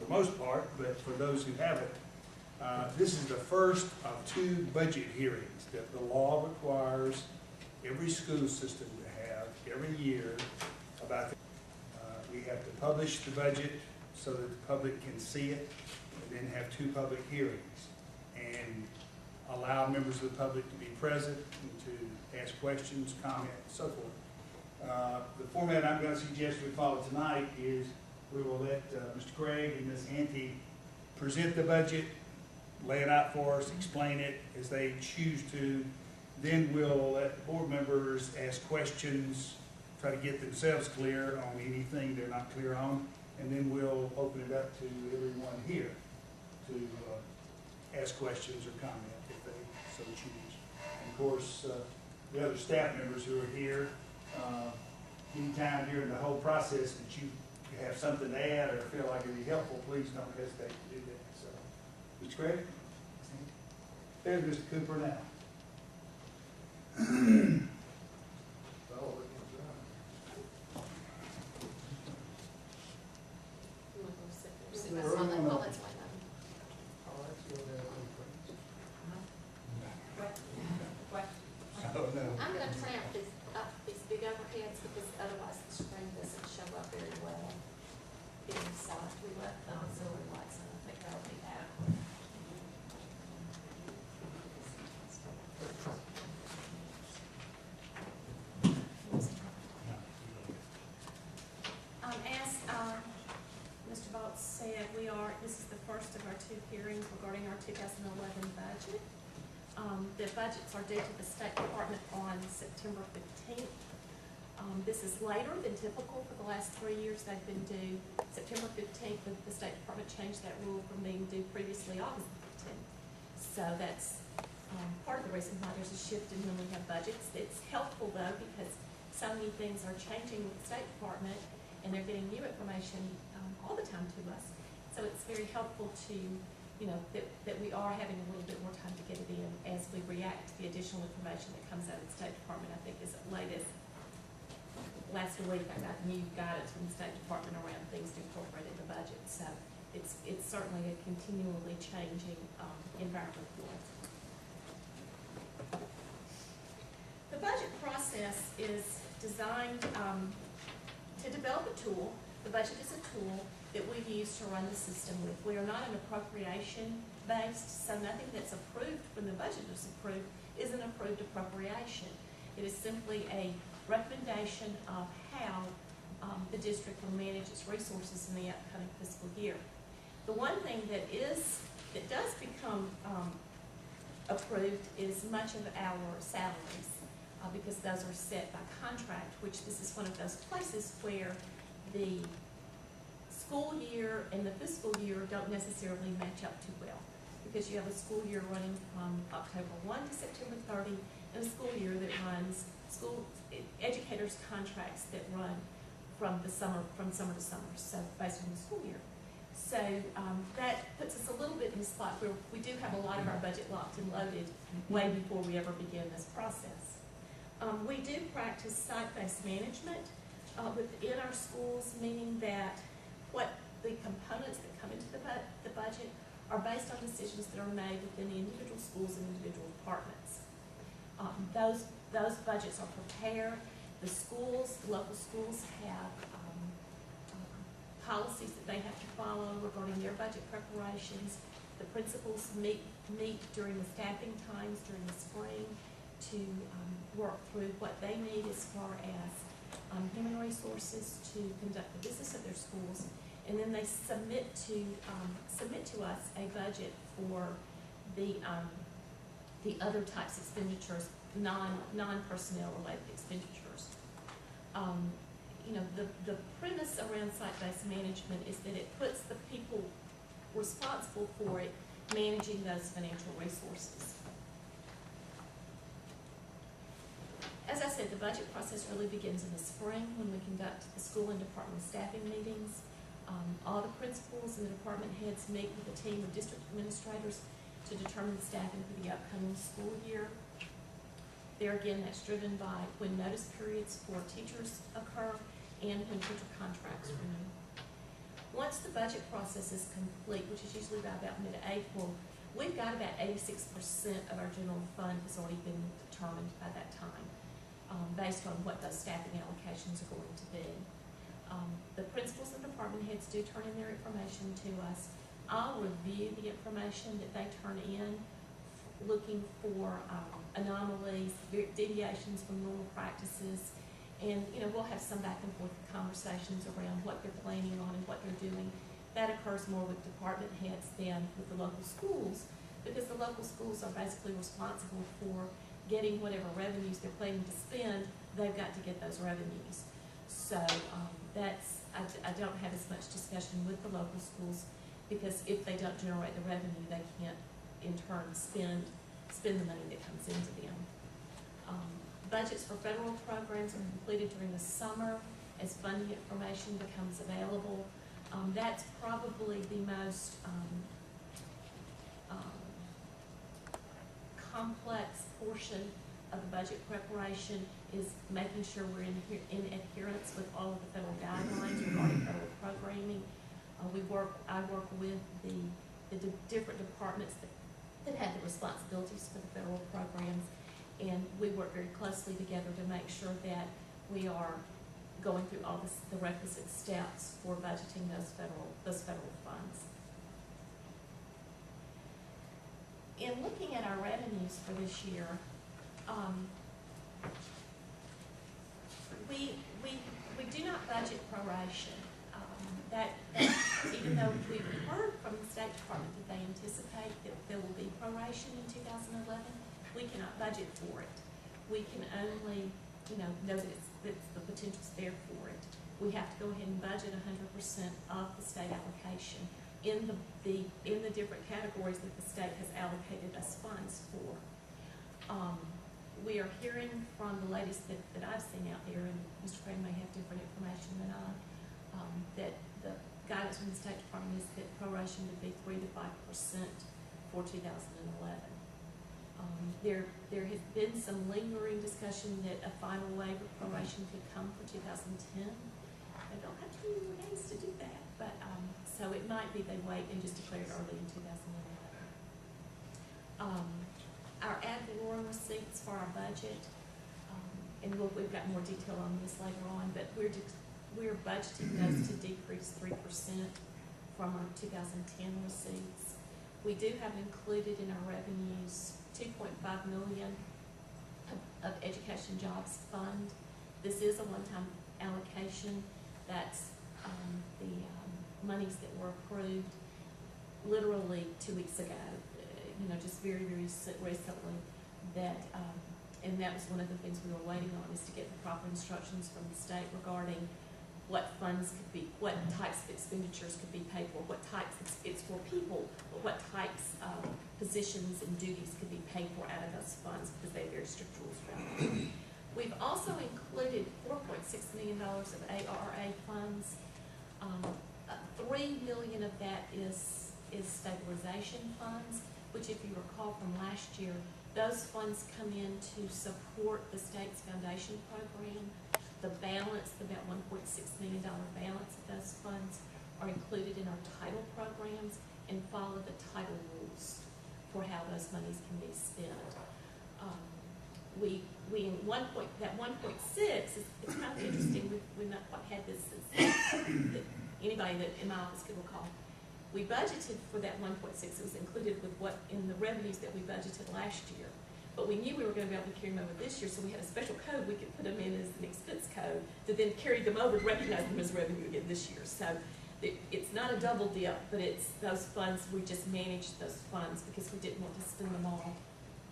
the most part, but for those who haven't, this is the first of 2 budget hearings that the law requires every school system to have every year about the, we have to publish the budget so that the public can see it, and then have 2 public hearings, and allow members of the public to be present and to ask questions, comment, and so forth. The format I'm going to suggest we follow tonight is we will let Mr. Craig and Ms. Ante present the budget, lay it out for us, explain it as they choose to. Then we'll let the board members ask questions, try to get themselves clear on anything they're not clear on, and then we'll open it up to everyone here to ask questions or comment if they so choose. And of course, the other staff members who are here, anytime during the whole process that you have something to add or feel like it'd be helpful, please don't hesitate to do that. So, Mr. Craig? There's Mr. Cooper now. I'm going to turn out these big overheads because otherwise the screen doesn't show up very well. So we left the auxiliary lights on. I think that'll be adequate. As Mr. Baltz said, this is the first of our 2 hearings regarding our 2011 budget. The budgets are due to the State Department on September 15th. This is later than typical. For the last 3 years, they've been due September 15th, but the State Department changed that rule from being due previously August 15th. So that's part of the reason why there's a shift in when we have budgets. It's helpful, though, because so many things are changing with the State Department, and they're getting new information all the time to us. So it's very helpful to, that we are having a little bit more time to get it in as we react to the additional information that comes out of the State Department. I think as late as last week, I got new guidance from the State Department around things to incorporate in the budget. So it's certainly a continually changing environment for us. The budget process is designed to develop a tool. The budget is a tool that we use to run the system with. We are not an appropriation based, so nothing that's approved when the budget is approved is an approved appropriation. It is simply a recommendation of how the district will manage its resources in the upcoming fiscal year. The one thing that does become approved is much of our salaries, because those are set by contract, which this is one of those places where the school year and the fiscal year don't necessarily match up too well, because you have a school year running from October 1 to September 30, and a school year that runs educators' contracts that run from summer to summer, so based on the school year. So that puts us a little bit in a spot where we do have a lot of our budget locked and loaded way before we ever begin this process. We do practice site-based management within our schools, meaning that what the components that come into the budget are based on decisions that are made within the individual schools and individual departments. Those budgets are prepared. The local schools have policies that they have to follow regarding their budget preparations. The principals meet during the staffing times during the spring to work through what they need as far as human resources to conduct the business of their schools, and then they submit to us a budget for the other types of expenditures, non-personnel related expenditures. The premise around site-based management is that it puts the people responsible for it managing those financial resources. As I said, the budget process really begins in the spring when we conduct the school and department staffing meetings. All the principals and the department heads meet with a team of district administrators to determine the staffing for the upcoming school year. There again, that's driven by when notice periods for teachers occur and when teacher contracts renew. Once the budget process is complete, which is usually by about mid-April, we've got about 86% of our general fund has already been determined by that time, based on what those staffing allocations are going to be. The principals and department heads do turn in their information to us. I'll review the information that they turn in, looking for anomalies, deviations from normal practices, and we'll have some back and forth conversations around what they're planning on and what they're doing. That occurs more with department heads than with the local schools, because the local schools are basically responsible for getting whatever revenues they're planning to spend. They've got to get those revenues. So I don't have as much discussion with the local schools, because if they don't generate the revenue, they can't in turn spend the money that comes into them. Budgets for federal programs are completed during the summer as funding information becomes available. That's probably the most complex portion of the budget preparation, is making sure we're in adherence with all of the federal guidelines regarding federal programming. I work with the different departments that have the responsibilities for the federal programs, and we work very closely together to make sure that we are going through all the requisite steps for budgeting those federal funds. In looking at our revenues for this year, we do not budget proration. Even though we've heard from the State Department that they anticipate that there will be proration in 2011, we cannot budget for it. We can only, know that the potential's there for it. We have to go ahead and budget 100% of the state allocation in the different categories that the state has allocated us funds for. We are hearing from the latest that I've seen out there, and Mr. Crane may have different information than I, that the guidance from the State Department is that proration would be 3 to 5% for 2011. There has been some lingering discussion that a final waiver proration could come for 2010. They don't have too many days to do that, but so it might be they wait and just declare it early in 2011. Our ad valorem receipts for our budget, and we've got more detail on this later on, but we're budgeting those to decrease 3% from our 2010 receipts. We do have included in our revenues $2.5 million of Education Jobs Fund. This is a one-time allocation. That's the monies that were approved literally 2 weeks ago. Just very, very recently. And that was one of the things we were waiting on, is to get the proper instructions from the state regarding what funds could be, what types of expenditures could be paid for, what types, it's for people, but what types of positions and duties could be paid for out of those funds, because they have very strict rules around it. We've also included $4.6 million of ARA funds. $3 million of that is stabilization funds, which, if you recall from last year, those funds come in to support the state's foundation program. The balance, about $1.6 million balance of those funds, are included in our title programs and follow the title rules for how those monies can be spent. That 1.6 is, it's kind of interesting. We've not quite had this since anybody that in my office could recall. We budgeted for that 1.6. It was included with what in the revenues that we budgeted last year. But we knew we were going to be able to carry them over this year, so we had a special code we could put them in as an expense code to then carry them over and recognize them as revenue again this year. So it's not a double dip, but it's those funds, we just managed those funds because we didn't want to spend them all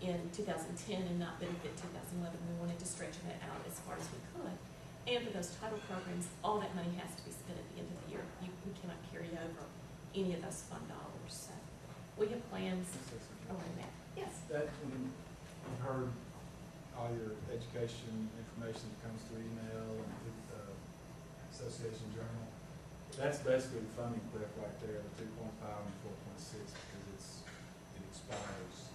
in 2010 and not benefit 2011. We wanted to stretch that out as far as we could. And for those title programs, all that money has to be spent at the end of the year. We cannot carry over any of those fund dollars. So we have plans around that. Yes? I've heard all your education information that comes through email and through the Association Journal. That's basically the funding cliff right there, the 2.5 and 4.6, because it expires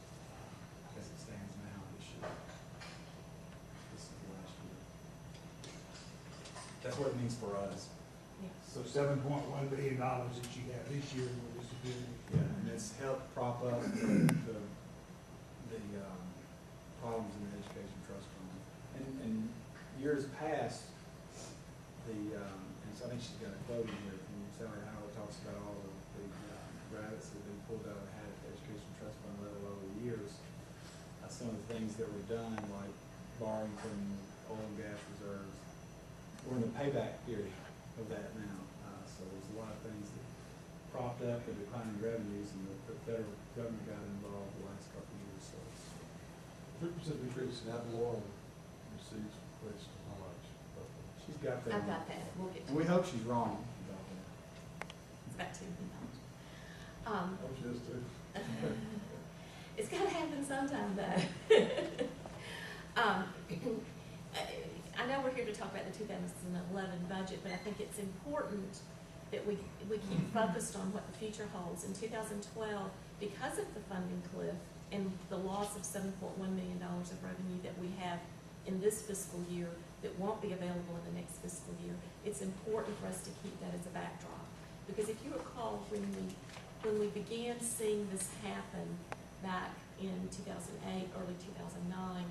as it stands now this year. This is the last year. That's what it means for us. So $7.1 billion that you have this year with this ability. Yeah, and it's helped prop up the problems in the education trust fund. And years past, and so I think she's got a quote in here from Sally Howard, talks about all of the rabbits that have been pulled out of the hat at the education trust fund level over the years. Some of the things that were done, like borrowing from oil and gas reserves, we're in the payback period of that now. So there's a lot of things that propped up the declining revenues, and the federal government got involved the last couple of years. So 3% decrease in ad valorem receipts request, how much? she's got that. I've got that, we'll get to And we it. hope she's wrong about that. It's about $2 million. I was just too. It's gotta happen sometime though. I know we're here to talk about the 2011 budget, but I think it's important that we keep focused on what the future holds. In 2012, because of the funding cliff and the loss of $7.1 million of revenue that we have in this fiscal year that won't be available in the next fiscal year, it's important for us to keep that as a backdrop. Because if you recall, when we began seeing this happen back in 2008, early 2009,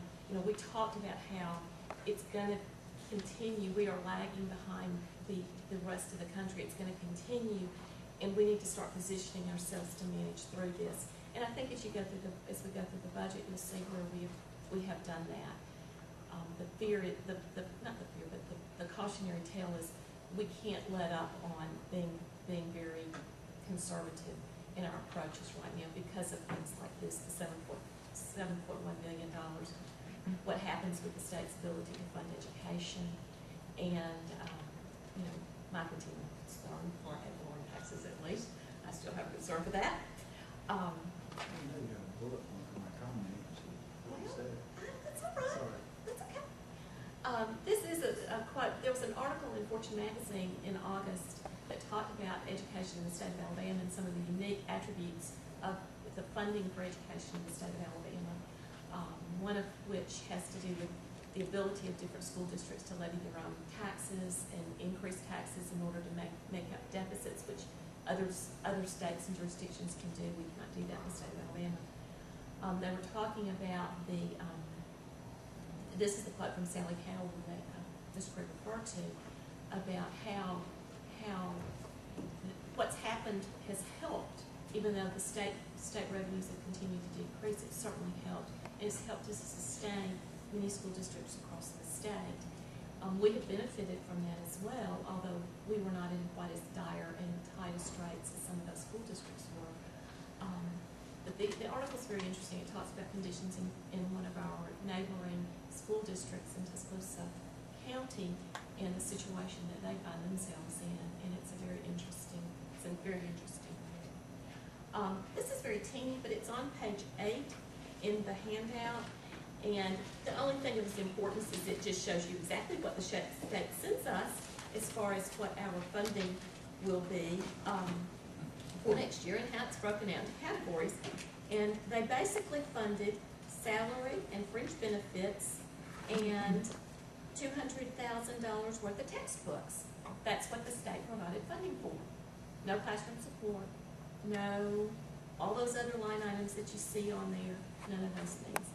we talked about how it's going to continue. We are lagging behind the rest of the country. It's going to continue, and we need to start positioning ourselves to manage through this. And I think as we go through the budget, you'll see where we have done that. The fear, not the fear, but the cautionary tale is we can't let up on being very conservative in our approaches right now because of things like this, the $7.1 million. What happens with the state's ability to fund education, and my continuing concern for ad valorem taxes at least. I still have concern for that. I know you got a bullet point for my comment. What you said. That's all right. Sorry. That's okay. This is a quote. There was an article in Fortune magazine in August that talked about education in the state of Alabama and some of the unique attributes of the funding for education in the state of Alabama. One of which has to do with the ability of different school districts to levy their own taxes and increase taxes in order to make up deficits, which other states and jurisdictions can do. We cannot do that in the state of Alabama. They were talking about this is the quote from Sally Cowell that this group referred to, about how what's happened has helped, even though the state revenues have continued to decrease. It's certainly helped. It's helped us sustain many school districts across the state. We have benefited from that as well, although we were not in quite as dire and tight as straits as some of those school districts were. But the article is very interesting. It talks about conditions in one of our neighboring school districts in Tuscaloosa County and the situation that they find themselves in, and it's a very interesting read. This is very teeny, but it's on page 8 in the handout, and the only thing of its importance is it just shows you exactly what the state sends us as far as what our funding will be for next year and how it's broken out into categories. And they basically funded salary and fringe benefits and $200,000 worth of textbooks. That's what the state provided funding for. No classroom support, no all those other line items that you see on there, none of those things.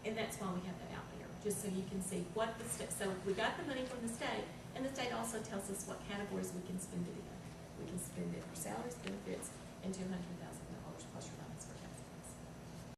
And that's why we have that out there, just so you can see what the state, so we got the money from the state, and the state also tells us what categories we can spend it in.